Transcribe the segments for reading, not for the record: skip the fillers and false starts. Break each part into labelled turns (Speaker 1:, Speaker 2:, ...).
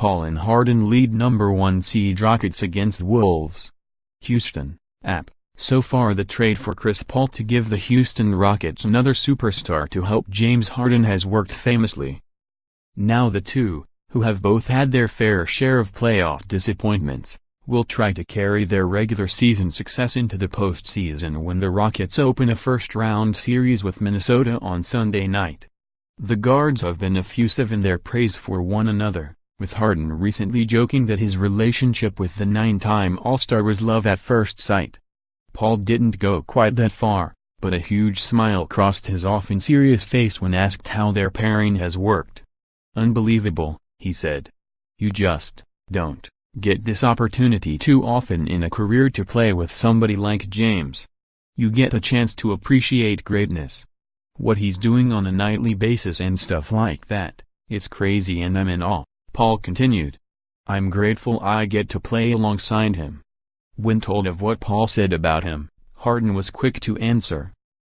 Speaker 1: Paul and Harden lead number 1 seed Rockets against Wolves. Houston, app. So far the trade for Chris Paul to give the Houston Rockets another superstar to help James Harden has worked famously. Now the two, who have both had their fair share of playoff disappointments, will try to carry their regular season success into the postseason when the Rockets open a first-round series with Minnesota on Sunday night. The guards have been effusive in their praise for one another, with Harden recently joking that his relationship with the 9-time All-Star was love at first sight. Paul didn't go quite that far, but a huge smile crossed his often serious face when asked how their pairing has worked. "Unbelievable," he said. "You just don't get this opportunity too often in a career to play with somebody like James. You get a chance to appreciate greatness. What he's doing on a nightly basis and stuff like that, it's crazy and I'm in awe," Paul continued. "I'm grateful I get to play alongside him." When told of what Paul said about him, Harden was quick to answer.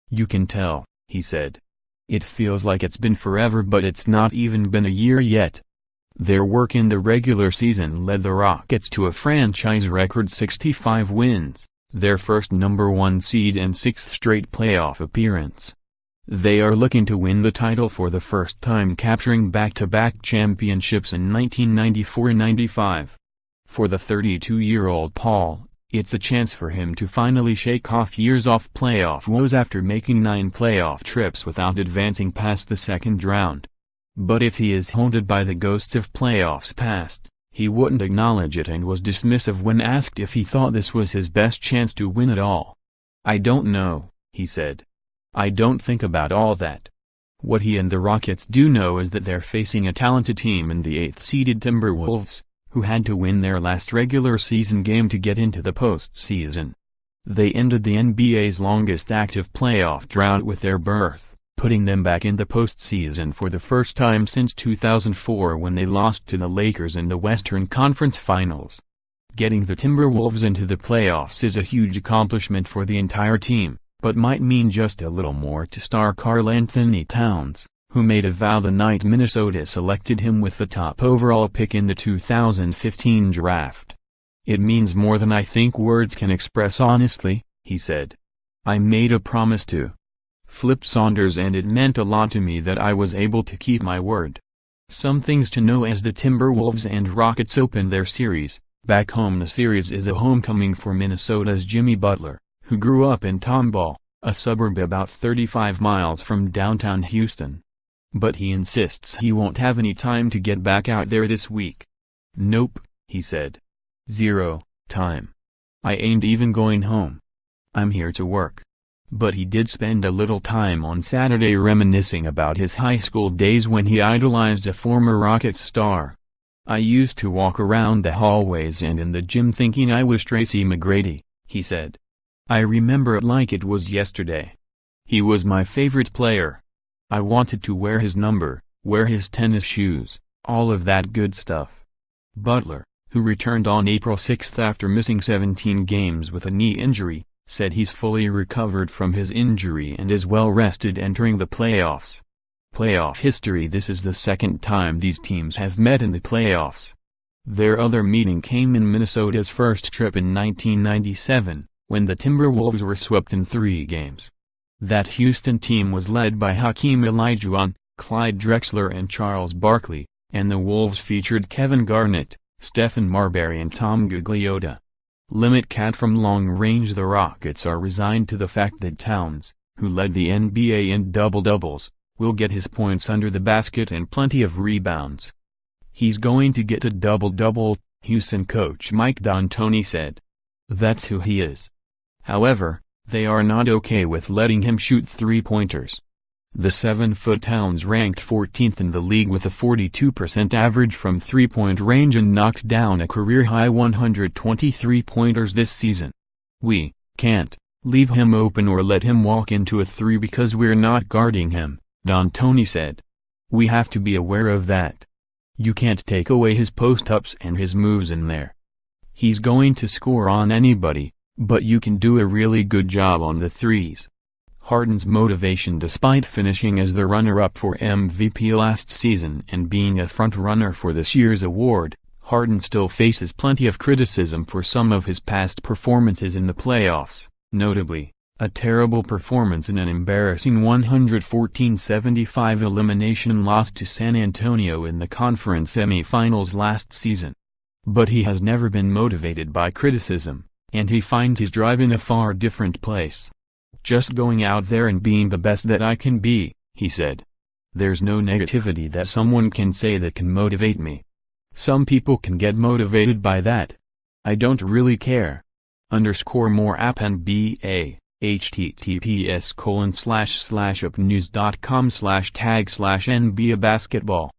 Speaker 1: "You can tell," he said. "It feels like it's been forever but it's not even been a year yet." Their work in the regular season led the Rockets to a franchise record 65 wins, their first number 1 seed and 6th straight playoff appearance. They are looking to win the title for the first time, capturing back-to-back championships in 1994-95. For the 32-year-old Paul, it's a chance for him to finally shake off years of playoff woes after making 9 playoff trips without advancing past the second round. But if he is haunted by the ghosts of playoffs past, he wouldn't acknowledge it and was dismissive when asked if he thought this was his best chance to win it all. "I don't know," he said. "I don't think about all that. What he and the Rockets do know is that they're facing a talented team in the 8th-seeded Timberwolves, who had to win their last regular season game to get into the postseason. They ended the NBA's longest active playoff drought with their berth, putting them back in the postseason for the first time since 2004 when they lost to the Lakers in the Western Conference Finals. Getting the Timberwolves into the playoffs is a huge accomplishment for the entire team, but might mean just a little more to star Karl Anthony Towns, who made a vow the night Minnesota selected him with the top overall pick in the 2015 draft. "It means more than I think words can express honestly," he said. "I made a promise to Flip Saunders and it meant a lot to me that I was able to keep my word." Some things to know as the Timberwolves and Rockets open their series. Back home, the series is a homecoming for Minnesota's Jimmy Butler, who grew up in Tomball, a suburb about 35 miles from downtown Houston. But he insists he won't have any time to get back out there this week. "Nope," he said. "Zero time. I ain't even going home. I'm here to work." But he did spend a little time on Saturday reminiscing about his high school days when he idolized a former Rockets star. "I used to walk around the hallways and in the gym thinking I was Tracy McGrady," he said. "I remember it like it was yesterday. He was my favorite player. I wanted to wear his number, wear his tennis shoes, all of that good stuff." Butler, who returned on April 6 after missing 17 games with a knee injury, said he's fully recovered from his injury and is well rested entering the playoffs. Playoff history: this is the second time these teams have met in the playoffs. Their other meeting came in Minnesota's first trip in 1997, when the Timberwolves were swept in 3 games. That Houston team was led by Hakeem Olajuwon, Clyde Drexler and Charles Barkley, and the Wolves featured Kevin Garnett, Stephen Marbury and Tom Gugliotta. Limit Cat from long range: the Rockets are resigned to the fact that Towns, who led the NBA in double-doubles, will get his points under the basket and plenty of rebounds. "He's going to get a double-double," Houston coach Mike D'Antoni said. "That's who he is." However, they are not okay with letting him shoot 3-pointers. The 7-foot Towns ranked 14th in the league with a 42% average from three-point range and knocked down a career-high 123 pointers this season. "We can't leave him open or let him walk into a 3 because we're not guarding him," D'Antoni said. "We have to be aware of that. You can't take away his post-ups and his moves in there. He's going to score on anybody, but you can do a really good job on the threes." Harden's motivation. Despite finishing as the runner-up for MVP last season and being a front-runner for this year's award, Harden still faces plenty of criticism for some of his past performances in the playoffs, notably, a terrible performance in an embarrassing 114-75 elimination loss to San Antonio in the conference semi-finals last season. But he has never been motivated by criticism, and he finds his drive in a far different place. "Just going out there and being the best that I can be," he said. "There's no negativity that someone can say that can motivate me. Some people can get motivated by that. I don't really care." More app NBA, https://upnews.com/tag/NBA basketball